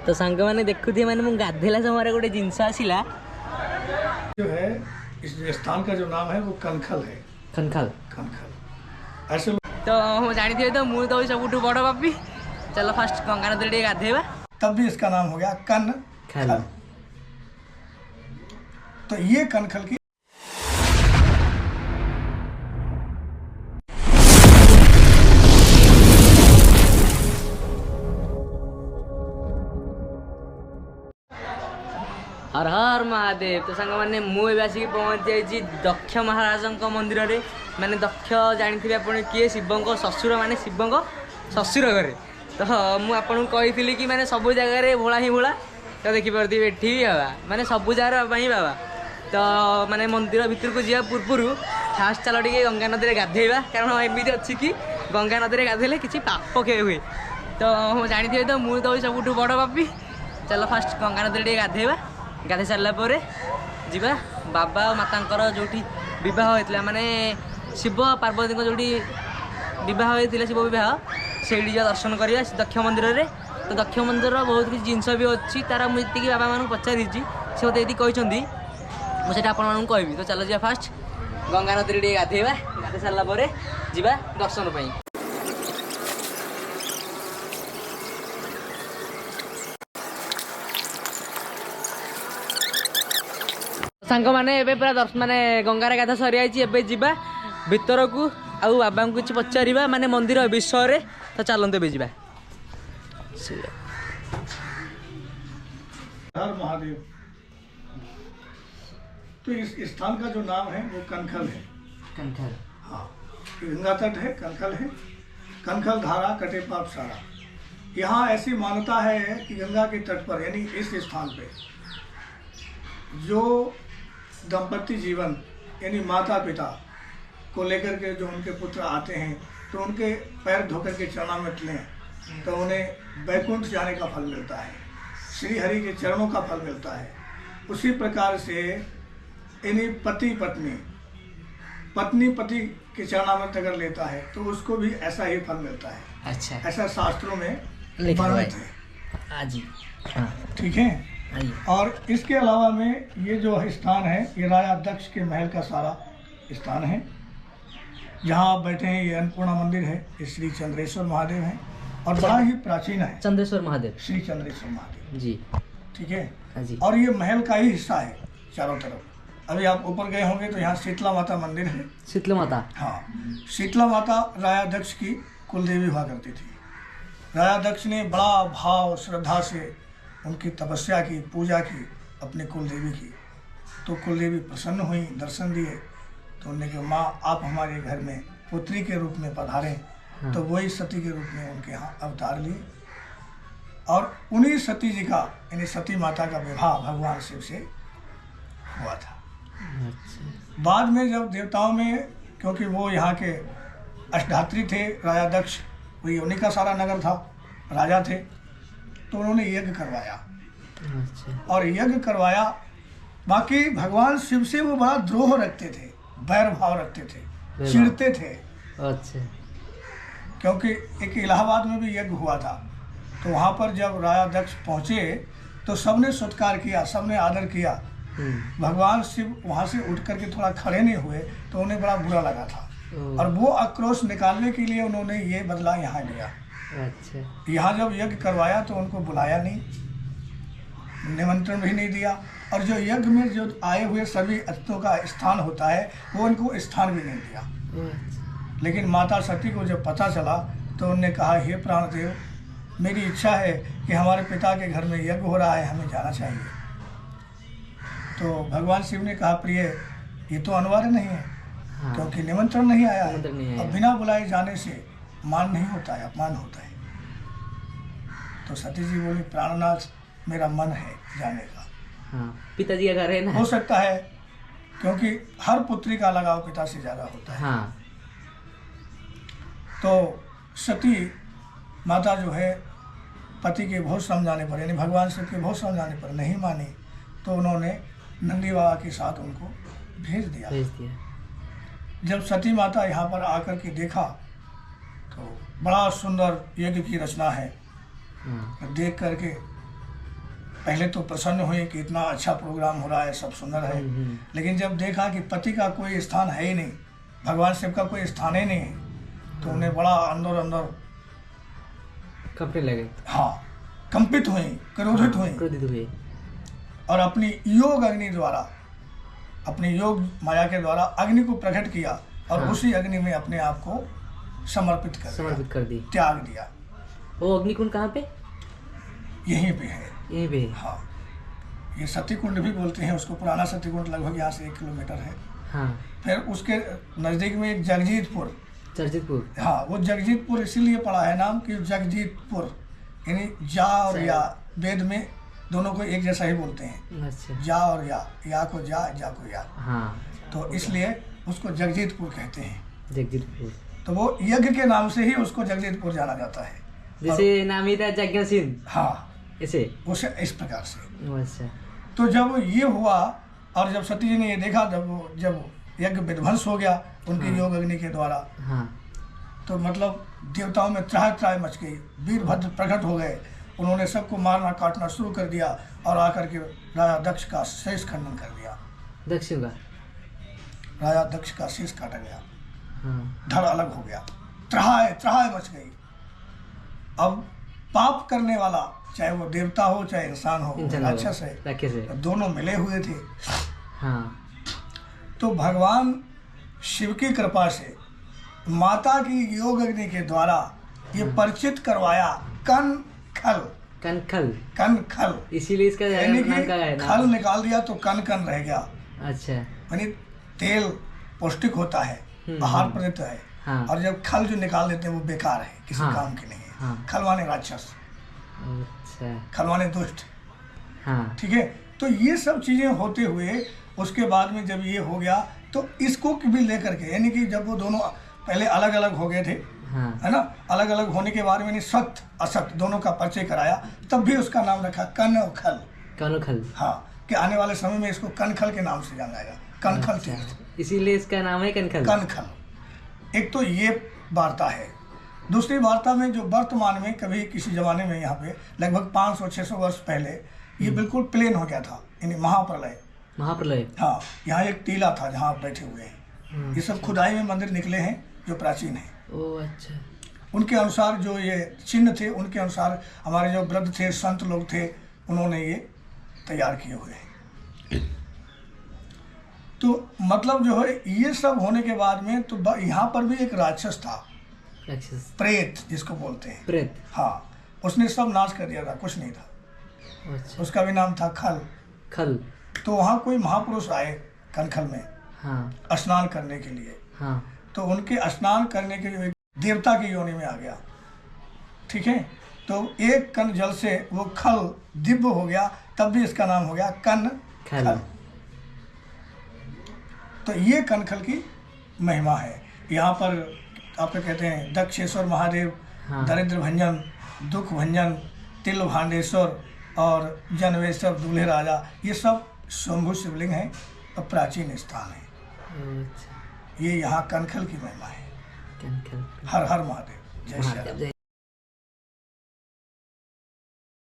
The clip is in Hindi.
तो सांग मैंने देखुथि माने मु गाधेला समय गोटे जिनस आसिला जो है इस स्थान का जो नाम है वो कनखल है। खनखल कनखल ऐसे तो हम जानी थे तो मु तो सब बड़ पापी। चलो फास्ट गंगा नदी गाधेबा तब भी इसका नाम हो गया कनखल। तो ये कनखल की हर हर महादेव। तो सांग मैंने मुझे आसिक पहुँच जाइए दक्ष महाराज मंदिर रे। माने दक्ष जानी आप किए शिव ससुर माने शिव ससुर घरे। तो मुझे कही कि माने सब जगह भोला ही भोला। तो देखिपे एठी भी बाबा माने सब जगह बाबा ही बाबा। तो माने मंदिर भीतर को जा पूर्व फास्ट चलो टे गंगा नदी में गाधेबा कारण एमती अच्छी कि गंगा नदी में गाधेले किसी पाप क्षय हुए। तो जानी थे तो मुझे तो सब बड़ पापी। चलो फास्ट गंगा नदी में गाधेबा गाधे सारा पर जीवा बाबा और माता जो बह होता माने शिव पार्वती जो बह होता शिव बह से दर्शन करवा दक्ष मंदिर रे। तो दक्ष मंदिर बहुत किसी जिनस भी अच्छी तार मुझे बाबा मानू पचारि से मत ये कहते मुझे आपण कहबी। तो चलो जा फास्ट गंगा नदी में गाधेबा गाधे सारा पर जीवा दर्शन पाई। सांग मैंने पूरा दर्शन माने गंगार गाधा सरी आई जीवा भीतर को आउ बाबा को किसी पचार माने मंदिर विषय रे। तो चलते भी जीवा। हर महादेव। तो इस स्थान का जो नाम है वो कनखल है। कनखल हाँ गंगा तट है कनखल है। कनखल धारा कटे पाप सारा। यहाँ ऐसी मान्यता है कि गंगा के तट पर यानी इस स्थान पे जो दंपति जीवन यानी माता पिता को लेकर के जो उनके पुत्र आते हैं तो उनके पैर धोकर के चरणामृत लें तो उन्हें वैकुंठ जाने का फल मिलता है। श्री हरि के चरणों का फल मिलता है। उसी प्रकार से यानी पति पति के चरणामृत अगर लेता है तो उसको भी ऐसा ही फल मिलता है। अच्छा ऐसा शास्त्रों में वर्णित है। जी ठीक है। और इसके अलावा में ये जो स्थान है ये राजा दक्ष के महल का सारा स्थान है। जहाँ आप बैठे हैं ये अन्नपूर्णा मंदिर है। ये श्री चंद्रेश्वर महादेव हैं और बड़ा ही प्राचीन है। चंद्रेश्वर महादेव श्री चंद्रेश्वर महादेव जी ठीक है जी। और ये महल का ही हिस्सा है चारों तरफ। अभी आप ऊपर गए होंगे तो यहाँ शीतला माता मंदिर है। शीतला माता हाँ शीतला माता राजा दक्ष की कुलदेवी हुआ करती थी। राजा दक्ष ने बड़ा भाव श्रद्धा से उनकी तपस्या की पूजा की अपने कुलदेवी की। तो कुलदेवी प्रसन्न हुई दर्शन दिए तो उन्होंने कहा माँ आप हमारे घर में पुत्री के रूप में पधारें। हाँ। तो वही सती के रूप में उनके यहाँ अवतार लिए और उन्हीं सती जी का यानी सती माता का विवाह भगवान शिव से हुआ था। अच्छा। बाद में जब देवताओं में क्योंकि वो यहाँ के अष्टधात्री थे राजा दक्ष वही उन्हीं का सारा नगर था राजा थे तो उन्होंने यज्ञ करवाया। अच्छा। और यज्ञ करवाया बाकी भगवान शिव से वो बड़ा द्रोह रखते थे वैर भाव रखते थे चिढ़ते थे। अच्छा। क्योंकि एक इलाहाबाद में भी यज्ञ हुआ था तो वहाँ पर जब राजा दक्ष पहुँचे तो सबने सत्कार किया सबने आदर किया। भगवान शिव वहाँ से उठ करके थोड़ा खड़े नहीं हुए तो उन्हें बड़ा बुरा लगा था और वो आक्रोश निकालने के लिए उन्होंने ये बदला यहाँ लिया। अच्छा। यहाँ जब यज्ञ करवाया तो उनको बुलाया नहीं निमंत्रण भी नहीं दिया और जो यज्ञ में जो आए हुए सभी अतिथियों का स्थान होता है वो उनको स्थान भी नहीं दिया। अच्छा। लेकिन माता सती को जब पता चला तो उन्होंने कहा हे प्राणदेव मेरी इच्छा है कि हमारे पिता के घर में यज्ञ हो रहा है हमें जाना चाहिए। तो भगवान शिव ने कहा प्रिय ये तो अनिवार्य नहीं है। हाँ। क्योंकि निमंत्रण नहीं आया है। अब बिना बुलाए जाने से मान नहीं होता है अपमान होता है। तो सती जी बोली प्राणनाथ मेरा मन है जाने का। हाँ। पिताजी का घर है ना। हो सकता है क्योंकि हर पुत्री का लगाव पिता से ज़्यादा होता है। हाँ। तो सती माता जो है पति के बहुत समझाने पर यानी भगवान शिव के बहुत समझाने पर नहीं मानी तो उन्होंने नंदी बाबा के साथ उनको भेज दिया। जब सती माता यहाँ पर आकर के देखा तो बड़ा सुंदर यज्ञ की रचना है। देख करके पहले तो प्रसन्न हुए कि इतना अच्छा प्रोग्राम हो रहा है, सब सुंदर है। लेकिन जब देखा कि पति का कोई स्थान है ही नहीं, भगवान शिव का कोई स्थान ही नहीं है, तो उन्हें बड़ा अंदर अंदर कपड़े लगे। हाँ, कंपित हुई, क्रोधित हुई और अपनी योग अग्नि द्वारा, अपनी योग माया के द्वारा अग्नि को प्रकट किया और उसी अग्नि में अपने आप को समर्पित कर दी, त्याग दिया। वो अग्निकुंड कहाँ पे? यहीं पे है। यहीं पे? हाँ, ये सती कुंड भी बोलते हैं उसको। पुराना सती कुंड लगभग यहाँ से 1 किलोमीटर है। हाँ। फिर उसके नज़दीक में एक जगजीतपुर। हाँ, वो जगजीतपुर इसीलिए पड़ा है नाम कि जगजीतपुर, यानी जा और या, वेद में दोनों को एक जैसा ही बोलते हैं। अच्छा। जा और या को जा को या। हाँ। तो इसलिए उसको जगजीतपुर कहते हैं। जगजीतपुर। तो वो यज्ञ के नाम से ही उसको जगजीतपुर जाना जाता है। जैसे नाम ही था यज्ञ सिंह। हाँ, ऐसे उसे इस प्रकार से। अच्छा। तो जब ये हुआ और जब सती जी ने ये देखा, जब यज्ञ विध्वंस हो गया उनके योग अग्नि के द्वारा, तो मतलब देवताओं में त्राह मच गई, वीरभद्र प्रकट हो गए। उन्होंने सबको मारना काटना शुरू कर दिया और आकर के राजा दक्ष का शेष खंडन कर दिया। राजा दक्ष का शेष काटा गया, धड़ अलग हो गया, त्राह मच गई। अब पाप करने वाला, चाहे वो देवता हो चाहे इंसान हो, राक्षस है, दोनों मिले हुए थे। तो भगवान शिव की कृपा से माता की योग अग्नि के द्वारा ये परिचित करवाया कनखल। इसीलिए इसका खल निकाल दिया तो कन रह गया। अच्छा। यानी तेल पौष्टिक होता है, आहार प्रदत्त है। हाँ। और जब खल जो निकाल देते हैं वो बेकार है, किसी काम के नहीं है। हाँ। खल माने राक्षस। अच्छा। खल माने दुष्ट। हाँ। ठीक है। तो ये सब चीजें होते हुए उसके बाद में जब ये हो गया तो इसको भी लेकर के, यानी कि जब वो दोनों पहले अलग अलग हो गए थे, हाँ। है ना, अलग अलग होने के बाद में सत्य असत्य दोनों का परिचय कराया, तब भी उसका नाम रखा कनखल। हाँ, कि आने वाले समय में इसको कनखल के नाम से जाना जाएगा, कनखल तीर्थ, इसीलिए इसका नाम है कनखल। एक तो ये वार्ता है। दूसरी वार्ता में जो वर्तमान में कभी किसी जमाने में यहाँ पे लगभग 500-600 वर्ष पहले ये बिल्कुल प्लेन हो गया था, यानी महाप्रलय। हाँ, यहाँ एक टीला था जहाँ आप बैठे हुए हैं। ये सब खुदाई में मंदिर निकले हैं जो प्राचीन है। ओह अच्छा। उनके अनुसार जो ये चिन्ह थे, उनके अनुसार हमारे जो वृद्ध थे, संत लोग थे, उन्होंने ये तैयार किए हुए हैं। तो मतलब जो है ये सब होने के बाद में तो यहाँ पर भी एक राक्षस था, प्रेत जिसको बोलते हैं, प्रेत। हाँ, उसने सब नाश कर दिया था, कुछ नहीं था। अच्छा। उसका भी नाम था खल। तो वहाँ कोई महापुरुष आए कनखल में, हाँ, स्नान करने के लिए। हाँ। तो उनके स्नान करने के लिए देवता की योनि में आ गया। ठीक है। तो एक कण जल से वो खल दिव्य हो गया, तब भी इसका नाम हो गया कनखल। तो ये कनखल की महिमा है। यहाँ पर आपको कहते हैं दक्षेश्वर महादेव, हाँ, दरिद्र भंजन, दुख भंजन, तिल भांडेश्वर और जनवेश्वर दूल्हे राजा, ये सब शंभु शिवलिंग है और प्राचीन स्थान है। अच्छा। ये यहाँ कनखल की महिमा है। हर हर महादेव। जय श्री राम।